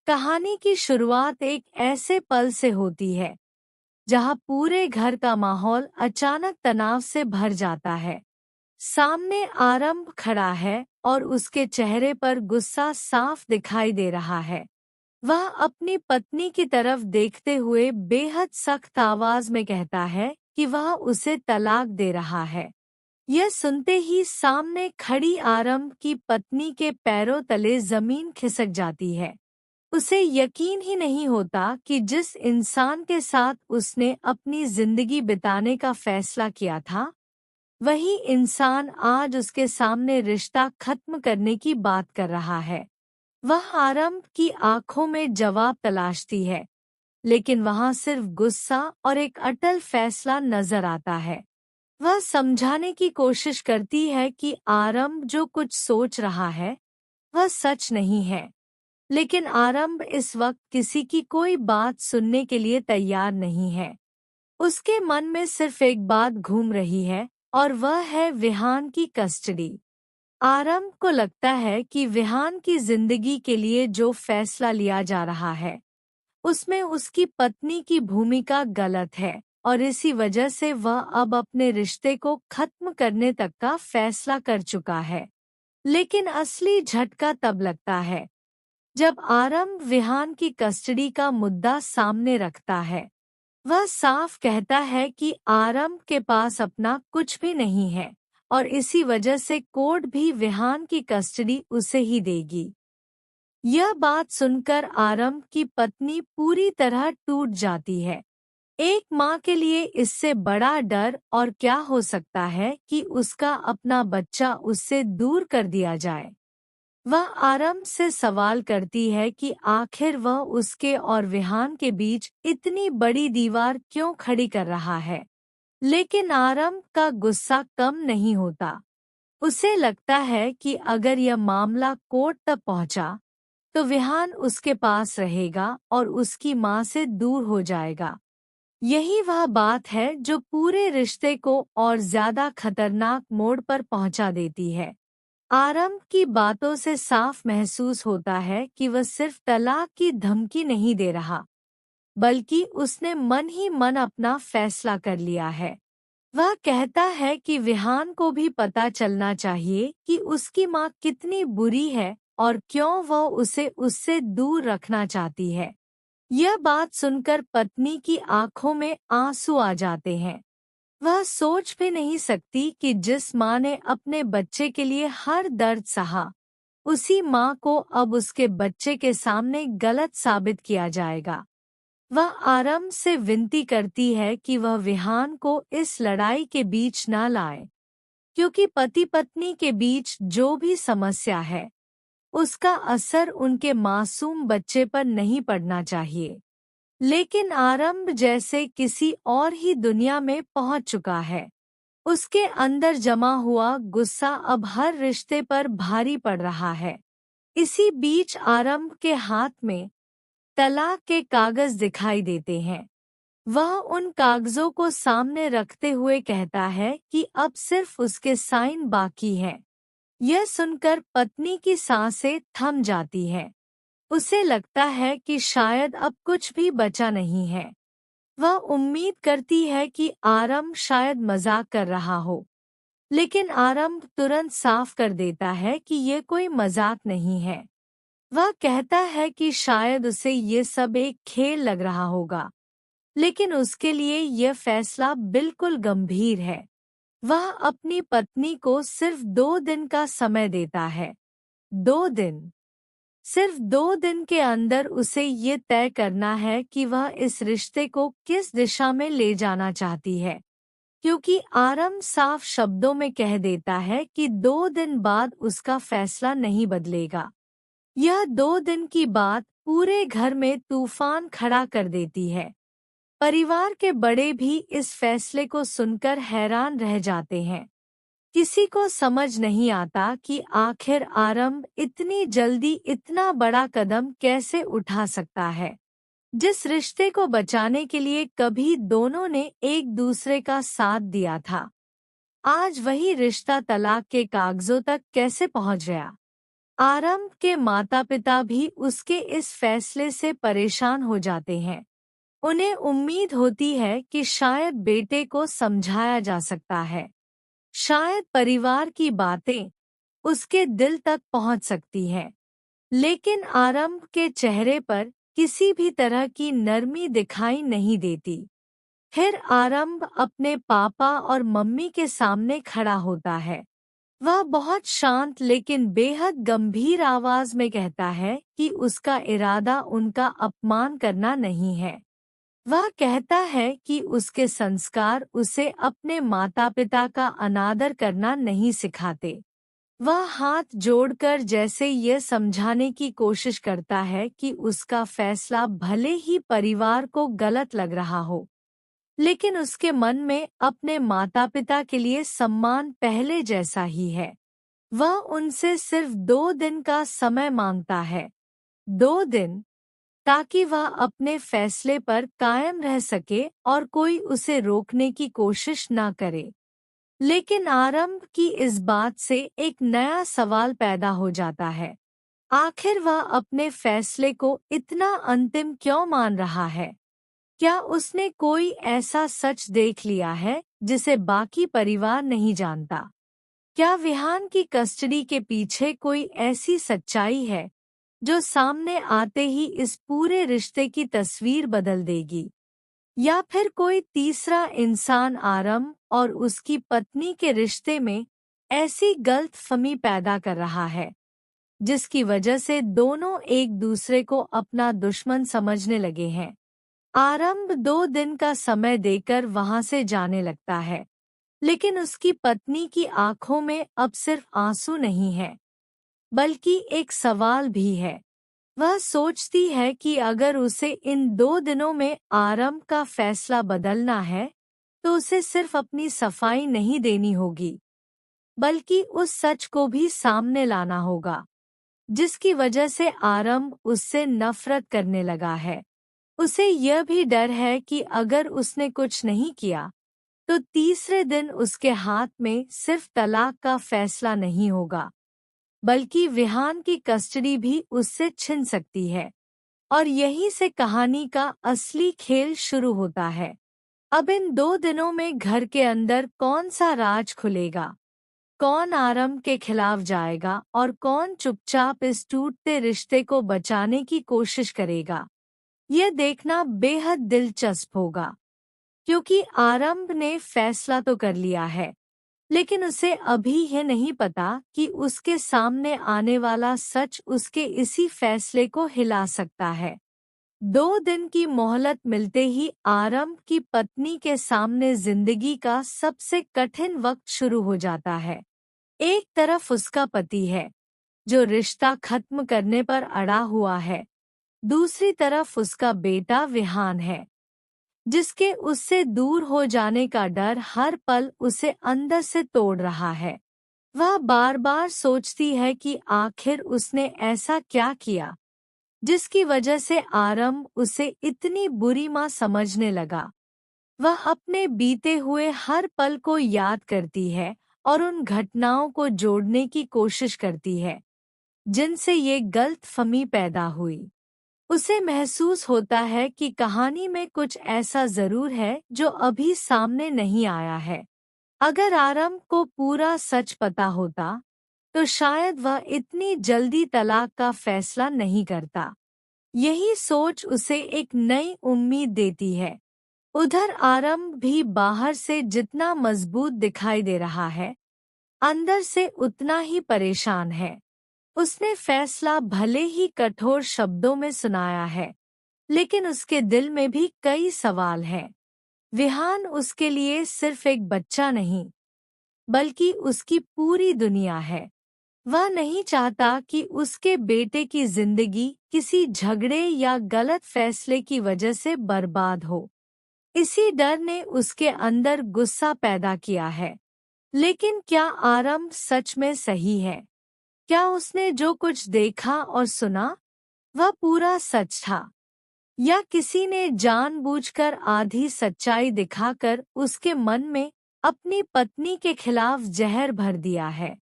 कहानी की शुरुआत एक ऐसे पल से होती है जहां पूरे घर का माहौल अचानक तनाव से भर जाता है। सामने आरंभ खड़ा है और उसके चेहरे पर गुस्सा साफ दिखाई दे रहा है। वह अपनी पत्नी की तरफ देखते हुए बेहद सख्त आवाज में कहता है कि वह उसे तलाक दे रहा है। यह सुनते ही सामने खड़ी आरंभ की पत्नी के पैरों तले जमीन खिसक जाती है। उसे यकीन ही नहीं होता कि जिस इंसान के साथ उसने अपनी जिंदगी बिताने का फैसला किया था, वही इंसान आज उसके सामने रिश्ता खत्म करने की बात कर रहा है। वह आरंभ की आंखों में जवाब तलाशती है, लेकिन वहां सिर्फ गुस्सा और एक अटल फैसला नजर आता है। वह समझाने की कोशिश करती है कि आरंभ जो कुछ सोच रहा है, वह सच नहीं है। लेकिन आरंभ इस वक्त किसी की कोई बात सुनने के लिए तैयार नहीं है। उसके मन में सिर्फ एक बात घूम रही है और वह है विहान की कस्टडी। आरंभ को लगता है कि विहान की जिंदगी के लिए जो फैसला लिया जा रहा है, उसमें उसकी पत्नी की भूमिका गलत है और इसी वजह से वह अब अपने रिश्ते को खत्म करने तक का फैसला कर चुका है। लेकिन असली झटका तब लगता है जब आरंभ विहान की कस्टडी का मुद्दा सामने रखता है। वह साफ कहता है कि आरंभ के पास अपना कुछ भी नहीं है और इसी वजह से कोर्ट भी विहान की कस्टडी उसे ही देगी। यह बात सुनकर आरंभ की पत्नी पूरी तरह टूट जाती है। एक माँ के लिए इससे बड़ा डर और क्या हो सकता है कि उसका अपना बच्चा उससे दूर कर दिया जाए। वह आरंभ से सवाल करती है कि आखिर वह उसके और विहान के बीच इतनी बड़ी दीवार क्यों खड़ी कर रहा है। लेकिन आरंभ का गुस्सा कम नहीं होता। उसे लगता है कि अगर यह मामला कोर्ट तक पहुंचा, तो विहान उसके पास रहेगा और उसकी मां से दूर हो जाएगा। यही वह बात है जो पूरे रिश्ते को और ज्यादा खतरनाक मोड़ पर पहुंचा देती है। आरंभ की बातों से साफ महसूस होता है कि वह सिर्फ तलाक की धमकी नहीं दे रहा, बल्कि उसने मन ही मन अपना फैसला कर लिया है। वह कहता है कि विहान को भी पता चलना चाहिए कि उसकी माँ कितनी बुरी है और क्यों वह उसे उससे दूर रखना चाहती है। यह बात सुनकर पत्नी की आंखों में आंसू आ जाते हैं। वह सोच भी नहीं सकती कि जिस माँ ने अपने बच्चे के लिए हर दर्द सहा, उसी माँ को अब उसके बच्चे के सामने गलत साबित किया जाएगा। वह आरंभ से विनती करती है कि वह विहान को इस लड़ाई के बीच न लाए, क्योंकि पति पत्नी के बीच जो भी समस्या है, उसका असर उनके मासूम बच्चे पर नहीं पड़ना चाहिए। लेकिन आरंभ जैसे किसी और ही दुनिया में पहुंच चुका है। उसके अंदर जमा हुआ गुस्सा अब हर रिश्ते पर भारी पड़ रहा है। इसी बीच आरंभ के हाथ में तलाक के कागज दिखाई देते हैं। वह उन कागजों को सामने रखते हुए कहता है कि अब सिर्फ उसके साइन बाकी हैं। यह सुनकर पत्नी की सांसें थम जाती हैं। उसे लगता है कि शायद अब कुछ भी बचा नहीं है। वह उम्मीद करती है कि आरंभ शायद मजाक कर रहा हो, लेकिन आरंभ तुरंत साफ कर देता है कि ये कोई मजाक नहीं है। वह कहता है कि शायद उसे ये सब एक खेल लग रहा होगा, लेकिन उसके लिए यह फैसला बिल्कुल गंभीर है। वह अपनी पत्नी को सिर्फ 2 दिन का समय देता है। 2 दिन। सिर्फ 2 दिन के अंदर उसे ये तय करना है कि वह इस रिश्ते को किस दिशा में ले जाना चाहती है, क्योंकि आरंभ साफ शब्दों में कह देता है कि 2 दिन बाद उसका फैसला नहीं बदलेगा। यह 2 दिन की बात पूरे घर में तूफान खड़ा कर देती है। परिवार के बड़े भी इस फैसले को सुनकर हैरान रह जाते हैं। किसी को समझ नहीं आता कि आखिर आरंभ इतनी जल्दी इतना बड़ा कदम कैसे उठा सकता है। जिस रिश्ते को बचाने के लिए कभी दोनों ने एक दूसरे का साथ दिया था, आज वही रिश्ता तलाक के कागजों तक कैसे पहुंच गया। आरंभ के माता-पिता भी उसके इस फैसले से परेशान हो जाते हैं। उन्हें उम्मीद होती है कि शायद बेटे को समझाया जा सकता है। शायद परिवार की बातें उसके दिल तक पहुंच सकती हैं। लेकिन आरंभ के चेहरे पर किसी भी तरह की नरमी दिखाई नहीं देती। फिर आरंभ अपने पापा और मम्मी के सामने खड़ा होता है। वह बहुत शांत लेकिन बेहद गंभीर आवाज में कहता है कि उसका इरादा उनका अपमान करना नहीं है। वह कहता है कि उसके संस्कार उसे अपने माता-पिता का अनादर करना नहीं सिखाते। वह हाथ जोड़कर जैसे ये समझाने की कोशिश करता है कि उसका फैसला भले ही परिवार को गलत लग रहा हो, लेकिन उसके मन में अपने माता-पिता के लिए सम्मान पहले जैसा ही है। वह उनसे सिर्फ 2 दिन का समय मांगता है। 2 दिन, ताकि वह अपने फैसले पर कायम रह सके और कोई उसे रोकने की कोशिश न करे। लेकिन आरंभ की इस बात से एक नया सवाल पैदा हो जाता है। आखिर वह अपने फैसले को इतना अंतिम क्यों मान रहा है? क्या उसने कोई ऐसा सच देख लिया है जिसे बाकी परिवार नहीं जानता? क्या विहान की कस्टडी के पीछे कोई ऐसी सच्चाई है जो सामने आते ही इस पूरे रिश्ते की तस्वीर बदल देगी? या फिर कोई तीसरा इंसान आरंभ और उसकी पत्नी के रिश्ते में ऐसी गलतफहमी पैदा कर रहा है जिसकी वजह से दोनों एक दूसरे को अपना दुश्मन समझने लगे हैं? आरंभ 2 दिन का समय देकर वहां से जाने लगता है, लेकिन उसकी पत्नी की आंखों में अब सिर्फ आंसू नहीं है, बल्कि एक सवाल भी है। वह सोचती है कि अगर उसे इन 2 दिनों में आरंभ का फैसला बदलना है, तो उसे सिर्फ अपनी सफाई नहीं देनी होगी, बल्कि उस सच को भी सामने लाना होगा, जिसकी वजह से आरंभ उससे नफरत करने लगा है। उसे यह भी डर है कि अगर उसने कुछ नहीं किया, तो तीसरे दिन उसके हाथ में सिर्फ तलाक का फैसला नहीं होगा, बल्कि विहान की कस्टडी भी उससे छिन सकती है। और यहीं से कहानी का असली खेल शुरू होता है। अब इन 2 दिनों में घर के अंदर कौन सा राज खुलेगा? कौन आरंभ के खिलाफ जाएगा और कौन चुपचाप इस टूटते रिश्ते को बचाने की कोशिश करेगा? यह देखना बेहद दिलचस्प होगा, क्योंकि आरंभ ने फैसला तो कर लिया है, लेकिन उसे अभी यह नहीं पता कि उसके सामने आने वाला सच उसके इसी फैसले को हिला सकता है। 2 दिन की मोहलत मिलते ही आरंभ की पत्नी के सामने जिंदगी का सबसे कठिन वक्त शुरू हो जाता है। एक तरफ उसका पति है, जो रिश्ता खत्म करने पर अड़ा हुआ है। दूसरी तरफ उसका बेटा विहान है, जिसके उससे दूर हो जाने का डर हर पल उसे अंदर से तोड़ रहा है। वह बार बार सोचती है कि आखिर उसने ऐसा क्या किया जिसकी वजह से आरंभ उसे इतनी बुरी मां समझने लगा। वह अपने बीते हुए हर पल को याद करती है और उन घटनाओं को जोड़ने की कोशिश करती है जिनसे ये गलतफहमी पैदा हुई। उसे महसूस होता है कि कहानी में कुछ ऐसा जरूर है जो अभी सामने नहीं आया है। अगर आरंभ को पूरा सच पता होता, तो शायद वह इतनी जल्दी तलाक का फैसला नहीं करता। यही सोच उसे एक नई उम्मीद देती है। उधर आरंभ भी बाहर से जितना मजबूत दिखाई दे रहा है, अंदर से उतना ही परेशान है। उसने फैसला भले ही कठोर शब्दों में सुनाया है, लेकिन उसके दिल में भी कई सवाल हैं। विहान उसके लिए सिर्फ एक बच्चा नहीं, बल्कि उसकी पूरी दुनिया है। वह नहीं चाहता कि उसके बेटे की जिंदगी किसी झगड़े या गलत फैसले की वजह से बर्बाद हो। इसी डर ने उसके अंदर गुस्सा पैदा किया है। लेकिन क्या आरंभ सच में सही है? क्या उसने जो कुछ देखा और सुना, वह पूरा सच था? या किसी ने जानबूझकर आधी सच्चाई दिखाकर उसके मन में अपनी पत्नी के खिलाफ जहर भर दिया है?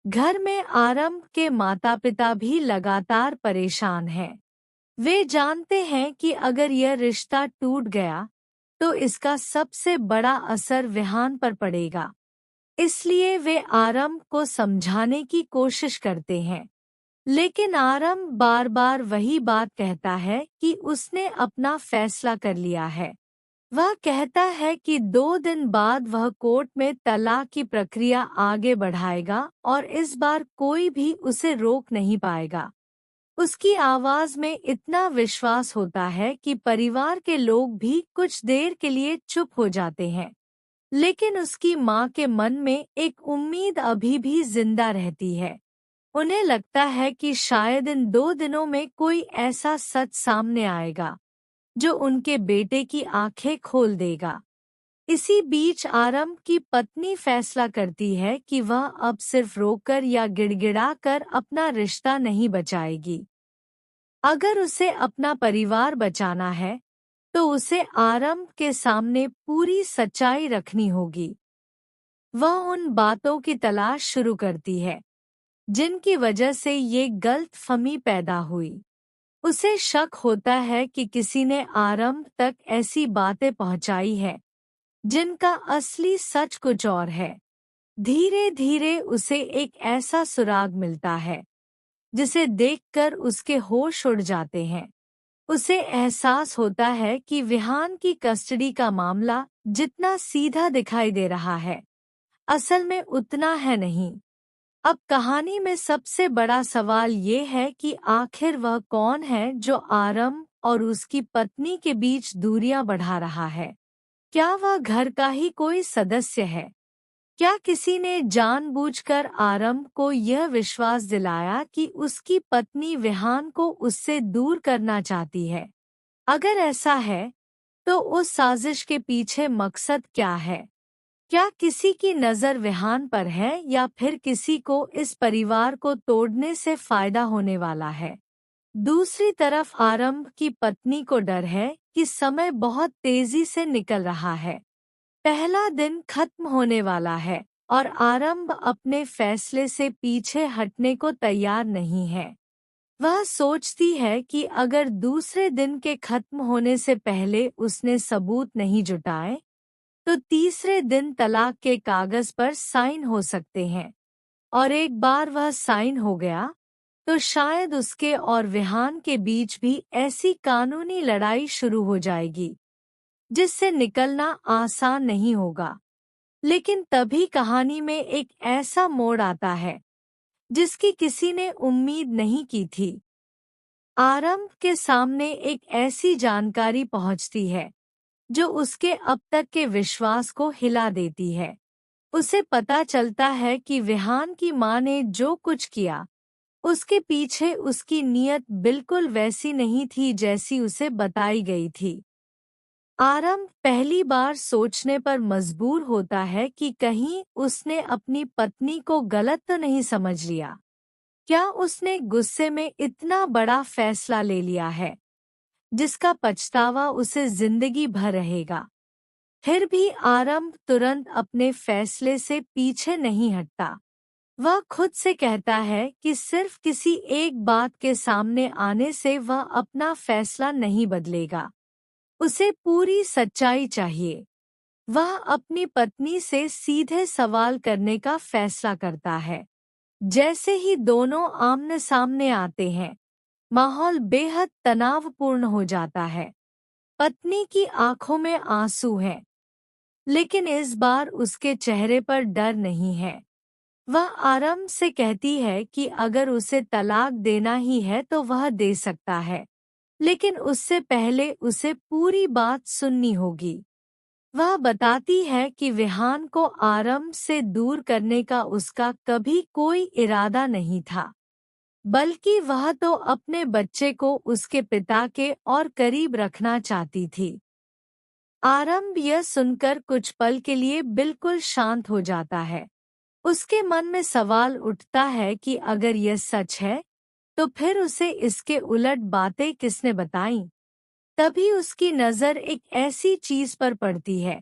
घर में आरंभ के माता पिता भी लगातार परेशान हैं। वे जानते हैं कि अगर यह रिश्ता टूट गया तो इसका सबसे बड़ा असर विहान पर पड़ेगा। इसलिए वे आरंभ को समझाने की कोशिश करते हैं, लेकिन आरंभ बार बार वही बात कहता है कि उसने अपना फैसला कर लिया है। वह कहता है कि 2 दिन बाद वह कोर्ट में तलाक की प्रक्रिया आगे बढ़ाएगा और इस बार कोई भी उसे रोक नहीं पाएगा। उसकी आवाज में इतना विश्वास होता है कि परिवार के लोग भी कुछ देर के लिए चुप हो जाते हैं। लेकिन उसकी माँ के मन में एक उम्मीद अभी भी जिंदा रहती है। उन्हें लगता है कि शायद इन 2 दिनों में कोई ऐसा सच सामने आएगा जो उनके बेटे की आंखें खोल देगा। इसी बीच आरंभ की पत्नी फैसला करती है कि वह अब सिर्फ रोकर या गिड़गिड़ाकर अपना रिश्ता नहीं बचाएगी। अगर उसे अपना परिवार बचाना है तो उसे आरंभ के सामने पूरी सच्चाई रखनी होगी। वह उन बातों की तलाश शुरू करती है जिनकी वजह से ये गलतफहमी पैदा हुई। उसे शक होता है कि किसी ने आरंभ तक ऐसी बातें पहुंचाई है जिनका असली सच कुछ और है। धीरे धीरे उसे एक ऐसा सुराग मिलता है जिसे देखकर उसके होश उड़ जाते हैं। उसे एहसास होता है कि विहान की कस्टडी का मामला जितना सीधा दिखाई दे रहा है, असल में उतना है नहीं। अब कहानी में सबसे बड़ा सवाल ये है कि आखिर वह कौन है जो आरंभ और उसकी पत्नी के बीच दूरियां बढ़ा रहा है। क्या वह घर का ही कोई सदस्य है? क्या किसी ने जानबूझकर आरंभ को यह विश्वास दिलाया कि उसकी पत्नी विहान को उससे दूर करना चाहती है? अगर ऐसा है, तो उस साजिश के पीछे मकसद क्या है? क्या किसी की नज़र विहान पर है या फिर किसी को इस परिवार को तोड़ने से फायदा होने वाला है? दूसरी तरफ आरंभ की पत्नी को डर है कि समय बहुत तेजी से निकल रहा है। पहला दिन खत्म होने वाला है और आरंभ अपने फैसले से पीछे हटने को तैयार नहीं है। वह सोचती है कि अगर दूसरे दिन के खत्म होने से पहले उसने सबूत नहीं जुटाए, तो तीसरे दिन तलाक के कागज पर साइन हो सकते हैं। और एक बार वह साइन हो गया, तो शायद उसके और विहान के बीच भी ऐसी कानूनी लड़ाई शुरू हो जाएगी जिससे निकलना आसान नहीं होगा। लेकिन तभी कहानी में एक ऐसा मोड़ आता है जिसकी किसी ने उम्मीद नहीं की थी। आरंभ के सामने एक ऐसी जानकारी पहुंचती है जो उसके अब तक के विश्वास को हिला देती है। उसे पता चलता है कि विहान की मां ने जो कुछ किया, उसके पीछे उसकी नीयत बिल्कुल वैसी नहीं थी जैसी उसे बताई गई थी। आरंभ पहली बार सोचने पर मजबूर होता है कि कहीं उसने अपनी पत्नी को गलत तो नहीं समझ लिया। क्या उसने गुस्से में इतना बड़ा फैसला ले लिया है जिसका पछतावा उसे जिंदगी भर रहेगा? फिर भी आरंभ तुरंत अपने फैसले से पीछे नहीं हटता। वह खुद से कहता है कि सिर्फ किसी एक बात के सामने आने से वह अपना फैसला नहीं बदलेगा। उसे पूरी सच्चाई चाहिए। वह अपनी पत्नी से सीधे सवाल करने का फैसला करता है। जैसे ही दोनों आमने सामने आते हैं, माहौल बेहद तनावपूर्ण हो जाता है। पत्नी की आंखों में आंसू हैं, लेकिन इस बार उसके चेहरे पर डर नहीं है। वह आरंभ से कहती है कि अगर उसे तलाक देना ही है तो वह दे सकता है, लेकिन उससे पहले उसे पूरी बात सुननी होगी। वह बताती है कि विहान को आरंभ से दूर करने का उसका कभी कोई इरादा नहीं था, बल्कि वह तो अपने बच्चे को उसके पिता के और करीब रखना चाहती थी। आरंभ यह सुनकर कुछ पल के लिए बिल्कुल शांत हो जाता है। उसके मन में सवाल उठता है कि अगर यह सच है, तो फिर उसे इसके उलट बातें किसने बताईं? तभी उसकी नज़र एक ऐसी चीज पर पड़ती है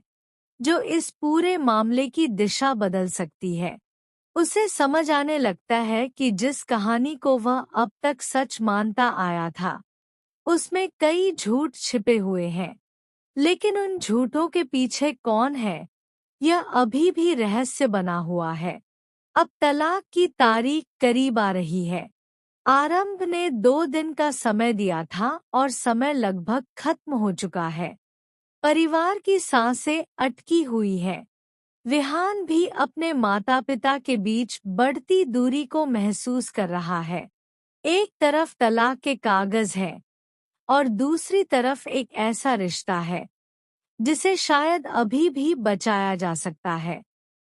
जो इस पूरे मामले की दिशा बदल सकती है। उसे समझ आने लगता है कि जिस कहानी को वह अब तक सच मानता आया था, उसमें कई झूठ छिपे हुए हैं। लेकिन उन झूठों के पीछे कौन है, यह अभी भी रहस्य बना हुआ है। अब तलाक की तारीख करीब आ रही है। आरंभ ने 2 दिन का समय दिया था और समय लगभग खत्म हो चुका है। परिवार की सांसें अटकी हुई है। विहान भी अपने माता पिता के बीच बढ़ती दूरी को महसूस कर रहा है। एक तरफ तलाक के कागज हैं और दूसरी तरफ एक ऐसा रिश्ता है जिसे शायद अभी भी बचाया जा सकता है।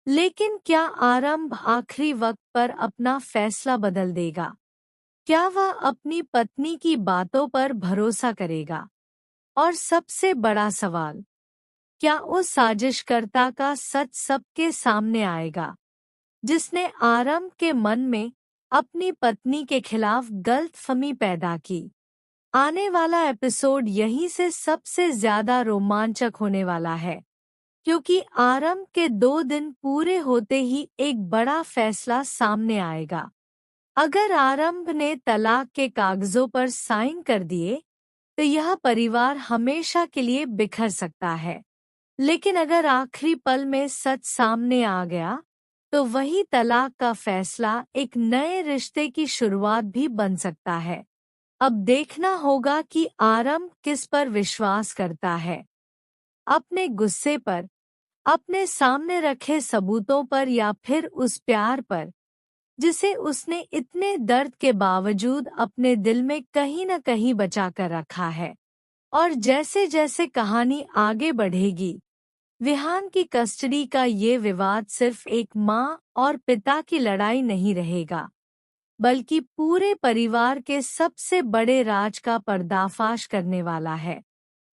लेकिन क्या आरंभ आखिरी वक्त पर अपना फैसला बदल देगा? क्या वह अपनी पत्नी की बातों पर भरोसा करेगा? और सबसे बड़ा सवाल, क्या उस साजिशकर्ता का सच सबके सामने आएगा, जिसने आरंभ के मन में अपनी पत्नी के खिलाफ गलतफहमी पैदा की? आने वाला एपिसोड यहीं से सबसे ज्यादा रोमांचक होने वाला है, क्योंकि आरंभ के 2 दिन पूरे होते ही एक बड़ा फैसला सामने आएगा। अगर आरंभ ने तलाक के कागजों पर साइन कर दिए, तो यह परिवार हमेशा के लिए बिखर सकता है। लेकिन अगर आखिरी पल में सच सामने आ गया, तो वही तलाक का फैसला एक नए रिश्ते की शुरुआत भी बन सकता है। अब देखना होगा कि आरंभ किस पर विश्वास करता है, अपने गुस्से पर, अपने सामने रखे सबूतों पर, या फिर उस प्यार पर जिसे उसने इतने दर्द के बावजूद अपने दिल में कहीं न कहीं बचा कर रखा है। और जैसे जैसे कहानी आगे बढ़ेगी, विहान की कस्टडी का ये विवाद सिर्फ एक माँ और पिता की लड़ाई नहीं रहेगा, बल्कि पूरे परिवार के सबसे बड़े राज का पर्दाफाश करने वाला है।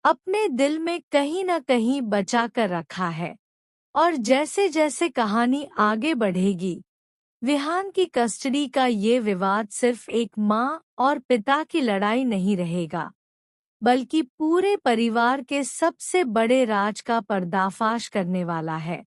अपने दिल में कहीं न कहीं बचा कर रखा है। और जैसे जैसे कहानी आगे बढ़ेगी, विहान की कस्टडी का ये विवाद सिर्फ एक माँ और पिता की लड़ाई नहीं रहेगा, बल्कि पूरे परिवार के सबसे बड़े राज का पर्दाफाश करने वाला है।